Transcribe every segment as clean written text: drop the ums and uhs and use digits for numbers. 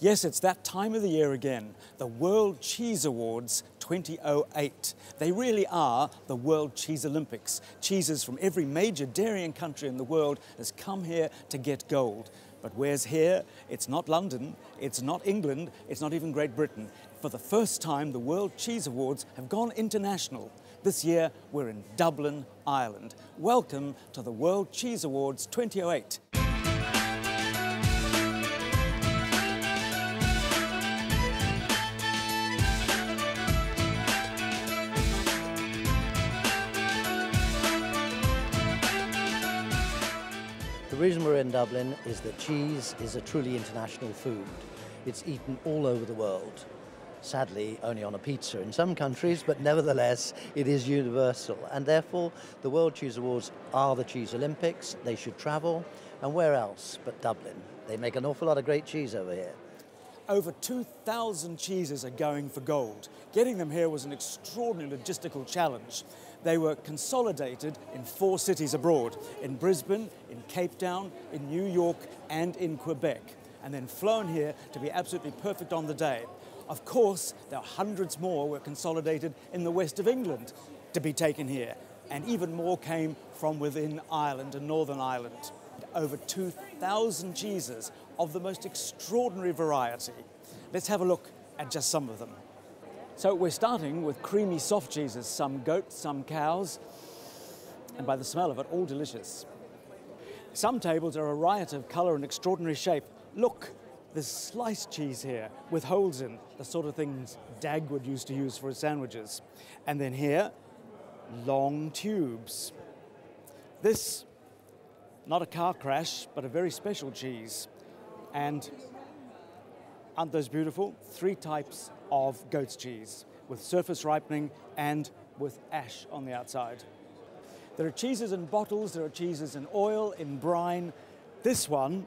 Yes, it's that time of the year again, the World Cheese Awards 2008. They really are the World Cheese Olympics. Cheeses from every major dairying country in the world has come here to get gold. But where's here? It's not London, it's not England, it's not even Great Britain. For the first time, the World Cheese Awards have gone international. This year, we're in Dublin, Ireland. Welcome to the World Cheese Awards 2008. The reason we're in Dublin is that cheese is a truly international food. It's eaten all over the world. Sadly, only on a pizza in some countries, but nevertheless, it is universal. And therefore, the World Cheese Awards are the Cheese Olympics. They should travel. And where else but Dublin? They make an awful lot of great cheese over here. Over 2,000 cheeses are going for gold. Getting them here was an extraordinary logistical challenge. They were consolidated in 4 cities abroad, in Brisbane, in Cape Town, in New York and in Quebec, and then flown here to be absolutely perfect on the day. Of course, there are hundreds more were consolidated in the west of England to be taken here, and even more came from within Ireland and Northern Ireland. Over 2,000 cheeses of the most extraordinary variety. Let's have a look at just some of them. So we're starting with creamy soft cheeses, some goats, some cows, and by the smell of it, all delicious. Some tables are a riot of colour and extraordinary shape. Look, there's sliced cheese here with holes in, the sort of things Dagwood used to use for his sandwiches. And then here, long tubes. This, not a car crash, but a very special cheese. And aren't those beautiful? 3 types of goat's cheese, with surface ripening and with ash on the outside. There are cheeses in bottles, there are cheeses in oil, in brine. This one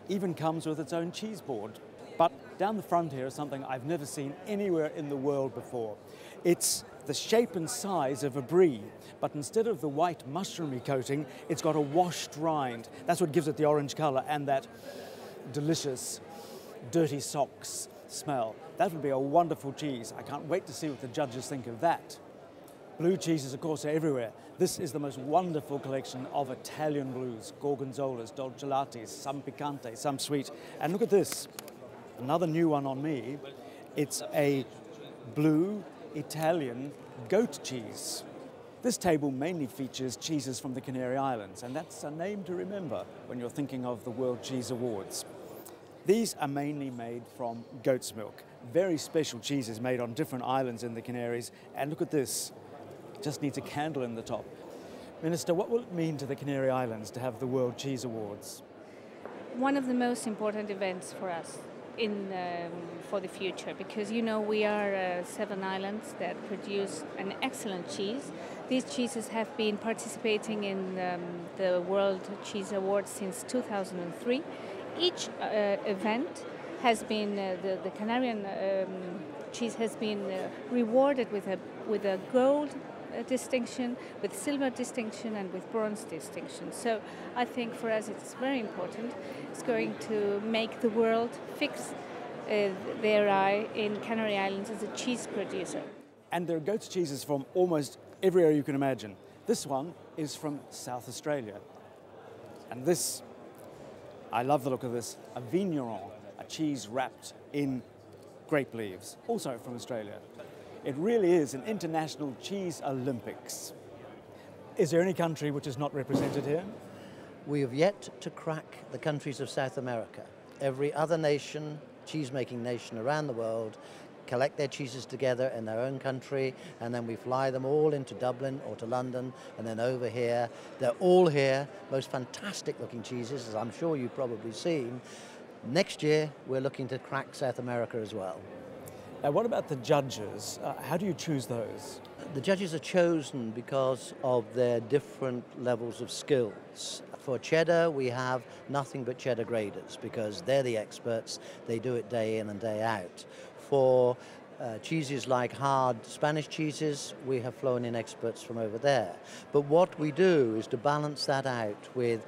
even comes with its own cheese board. But down the front here is something I've never seen anywhere in the world before. It's the shape and size of a brie, but instead of the white mushroomy coating, it's got a washed rind. That's what gives it the orange colour and that delicious dirty socks smell. That would be a wonderful cheese. I can't wait to see what the judges think of that. Blue cheeses, of course, are everywhere. This is the most wonderful collection of Italian blues, gorgonzolas, dolcelatis, some picante, some sweet. And look at this, another new one on me. It's a blue Italian goat cheese. This table mainly features cheeses from the Canary Islands, and that's a name to remember when you're thinking of the World Cheese Awards. These are mainly made from goat's milk. Very special cheeses made on different islands in the Canaries. And look at this, just needs a candle in the top. Minister, what will it mean to the Canary Islands to have the World Cheese Awards? One of the most important events for us for the future, because we are 7 islands that produce an excellent cheese. These cheeses have been participating in the World Cheese Awards since 2003. Each event has been, the Canarian cheese has been rewarded with a gold distinction, with silver distinction and with bronze distinction. So I think for us it's very important. It's going to make the world fix their eye in Canary Islands as a cheese producer. And there are goat's cheeses from almost everywhere you can imagine. This one is from South Australia. And this, I love the look of this, a vigneron, a cheese wrapped in grape leaves, also from Australia. It really is an international cheese Olympics. Is there any country which is not represented here? We have yet to crack the countries of South America. Every other nation, cheese-making nation around the world, collect their cheeses together in their own country, and then we fly them all into Dublin or to London, and then over here. They're all here, most fantastic looking cheeses, as I'm sure you've probably seen. Next year, we're looking to crack South America as well. What about the judges? How do you choose those? The judges are chosen because of their different levels of skills. For cheddar, we have nothing but cheddar graders because they're the experts. They do it day in and day out. For Cheeses like hard Spanish cheeses, we have flown in experts from over there. But what we do is to balance that out with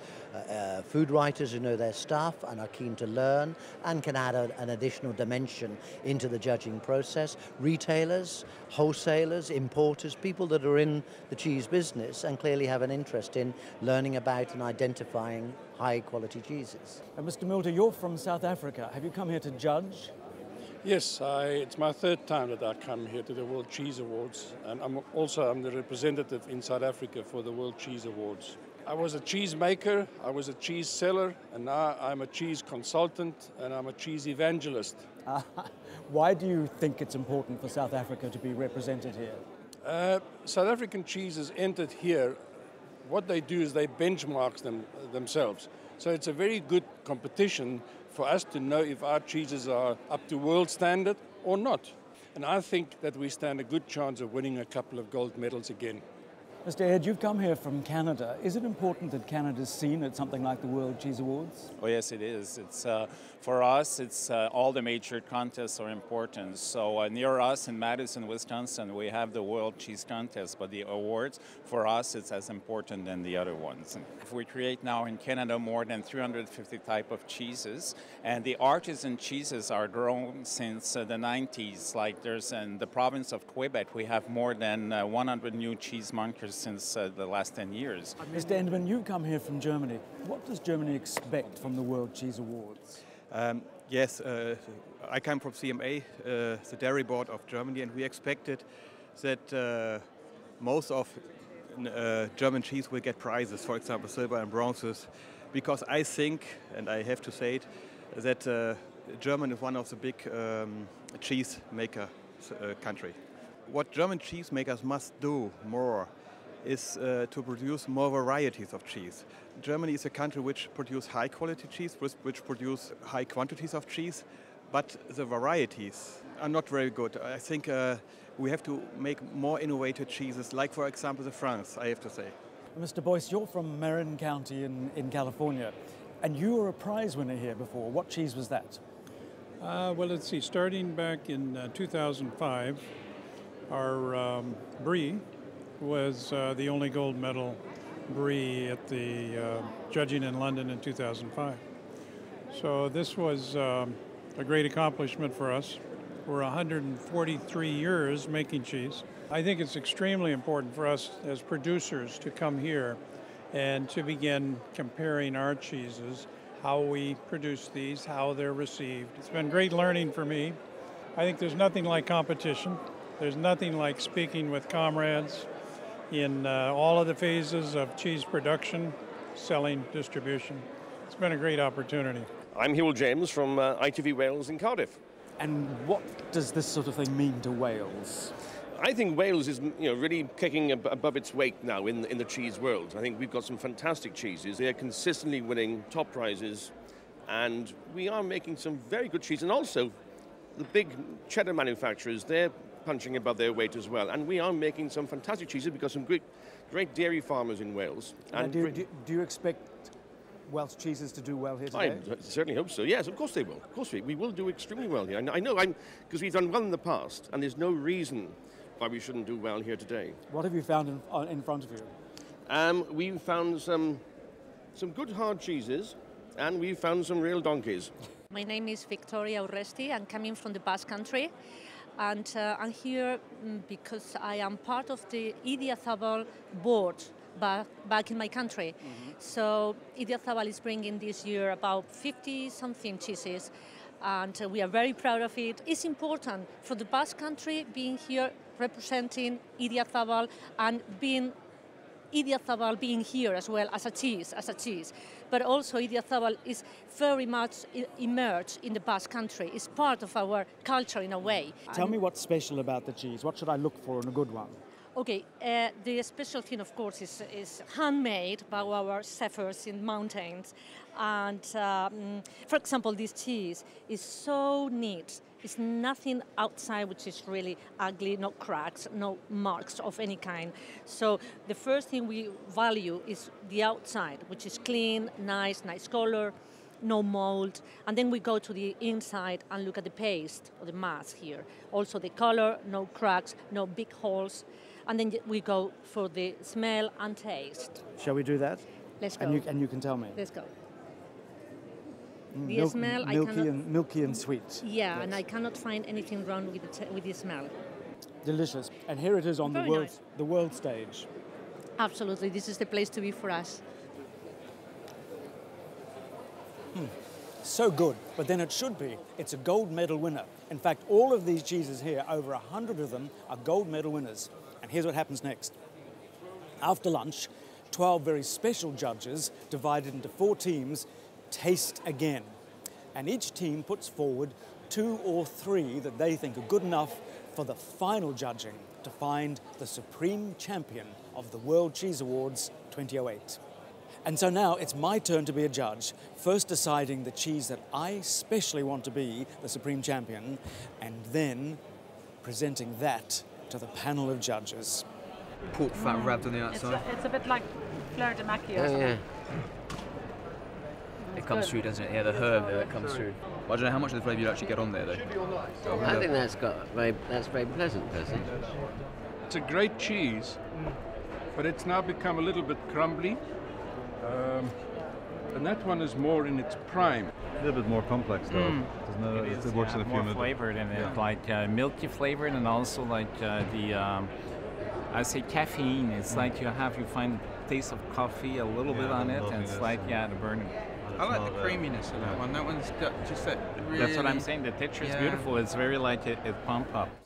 food writers who know their stuff and are keen to learn and can add an additional dimension into the judging process. Retailers, wholesalers, importers, people that are in the cheese business and clearly have an interest in learning about and identifying high quality cheeses. Mr. Mulder, you're from South Africa. Have you come here to judge? Yes, it's my third time that I come here to the World Cheese Awards, and I'm the representative in South Africa for the World Cheese Awards. I was a cheese maker, I was a cheese seller, and now I'm a cheese consultant and I'm a cheese evangelist. Why do you think it's important for South Africa to be represented here? South African cheeses entered here. What they do is they benchmark themselves. So it's a very good competition for us to know if our cheeses are up to world standard or not. And I think that we stand a good chance of winning a couple of gold medals again. Mr. Ed, you've come here from Canada. Is it important that Canada's seen at something like the World Cheese Awards? Oh yes, it is. It's for us. It's all the major contests are important. So near us in Madison, Wisconsin, we have the World Cheese Contest, but the awards for us it's as important than the other ones. If we create now in Canada more than 350 type of cheeses, and the artisan cheeses are grown since the 90s. Like there's in the province of Quebec, we have more than 100 new cheesemongers since the last 10 years. Mr. Enderman, you come here from Germany. What does Germany expect from the World Cheese Awards? Yes, I come from CMA, the dairy board of Germany, and we expected that most of German cheese will get prizes, for example, silver and bronzes, because I think, and I have to say it, that Germany is one of the big cheese maker country. What German cheese makers must do more is to produce more varieties of cheese. Germany is a country which produces high quality cheese, which produce high quantities of cheese, but the varieties are not very good. I think we have to make more innovative cheeses, like for example the France, I have to say. Mr. Boyce, you're from Marin County in California, and you were a prize winner here before. What cheese was that? Well, let's see, starting back in 2005, our Brie was the only gold medal Brie at the judging in London in 2005. So this was a great accomplishment for us. We're 143 years making cheese. I think it's extremely important for us as producers to come here and to begin comparing our cheeses, how we produce these, how they're received. It's been great learning for me. I think there's nothing like competition. There's nothing like speaking with comrades in all of the phases of cheese production, selling, distribution. It's been a great opportunity. I'm Hewell James from ITV Wales in Cardiff. And what does this sort of thing mean to Wales? I think Wales is really kicking above its weight now in the cheese world. I think we've got some fantastic cheeses. They are consistently winning top prizes, and we are making some very good cheese. And also, the big cheddar manufacturers, they're punching above their weight as well. And we are making some fantastic cheeses because some great dairy farmers in Wales. And do you expect Welsh cheeses to do well here today? I certainly hope so. Yes, of course they will. Of course we will do extremely well here. I know, because we've done well in the past, and there's no reason why we shouldn't do well here today. What have you found in front of you? We've found some good hard cheeses, and we've found some real donkeys. My name is Victoria Urresti. I'm coming from the Basque Country. And I'm here because I am part of the Idiazabal board back in my country. Mm-hmm. So Idiazabal is bringing this year about 50-something cheeses, and we are very proud of it. It's important for the Basque Country being here representing Idiazabal and being Idiazabal being here as well as a cheese. But also Idiazabal is very much immersed in the Basque Country. It's part of our culture in a way. Tell me what's special about the cheese. What should I look for in a good one? Okay, the special thing, of course, is handmade by our chefs in mountains. And, for example, this cheese is so neat. It's nothing outside which is really ugly, no cracks, no marks of any kind. So the first thing we value is the outside, which is clean, nice color, no mold. And then we go to the inside and look at the paste or the mass here. Also the color, no cracks, no big holes. And then we go for the smell and taste. Shall we do that? Let's go. And you can tell me. Let's go. The smell, milky and sweet. Yeah, yes. And I cannot find anything wrong with the smell. Delicious. And here it is on the world stage. Absolutely, this is the place to be for us. So good, but then it should be. It's a gold medal winner. In fact, all of these cheeses here, over 100 of them, are gold medal winners. And here's what happens next. After lunch, 12 very special judges, divided into 4 teams, taste again. And each team puts forward 2 or 3 that they think are good enough for the final judging to find the supreme champion of the World Cheese Awards 2008. And so now it's my turn to be a judge, first deciding the cheese that I specially want to be the supreme champion, and then presenting that to the panel of judges. Pork fat wrapped on the outside. It's a bit like fleur de maquis or something. It comes through, doesn't it? Yeah, the herb that comes through. I don't know how much of the flavour you actually get on there, though. I think that's very pleasant, personally. It's a great cheese, but it's now become a little bit crumbly. And that one is more in its prime. A little bit more complex, though. It works in a few more flavored and like milky flavored, and also like I say caffeine. It's like you find taste of coffee a little bit on it, and it's like the burning. I like the creaminess of that one. That one's got just that really... That's what I'm saying. The texture is beautiful. It's very like it pump up.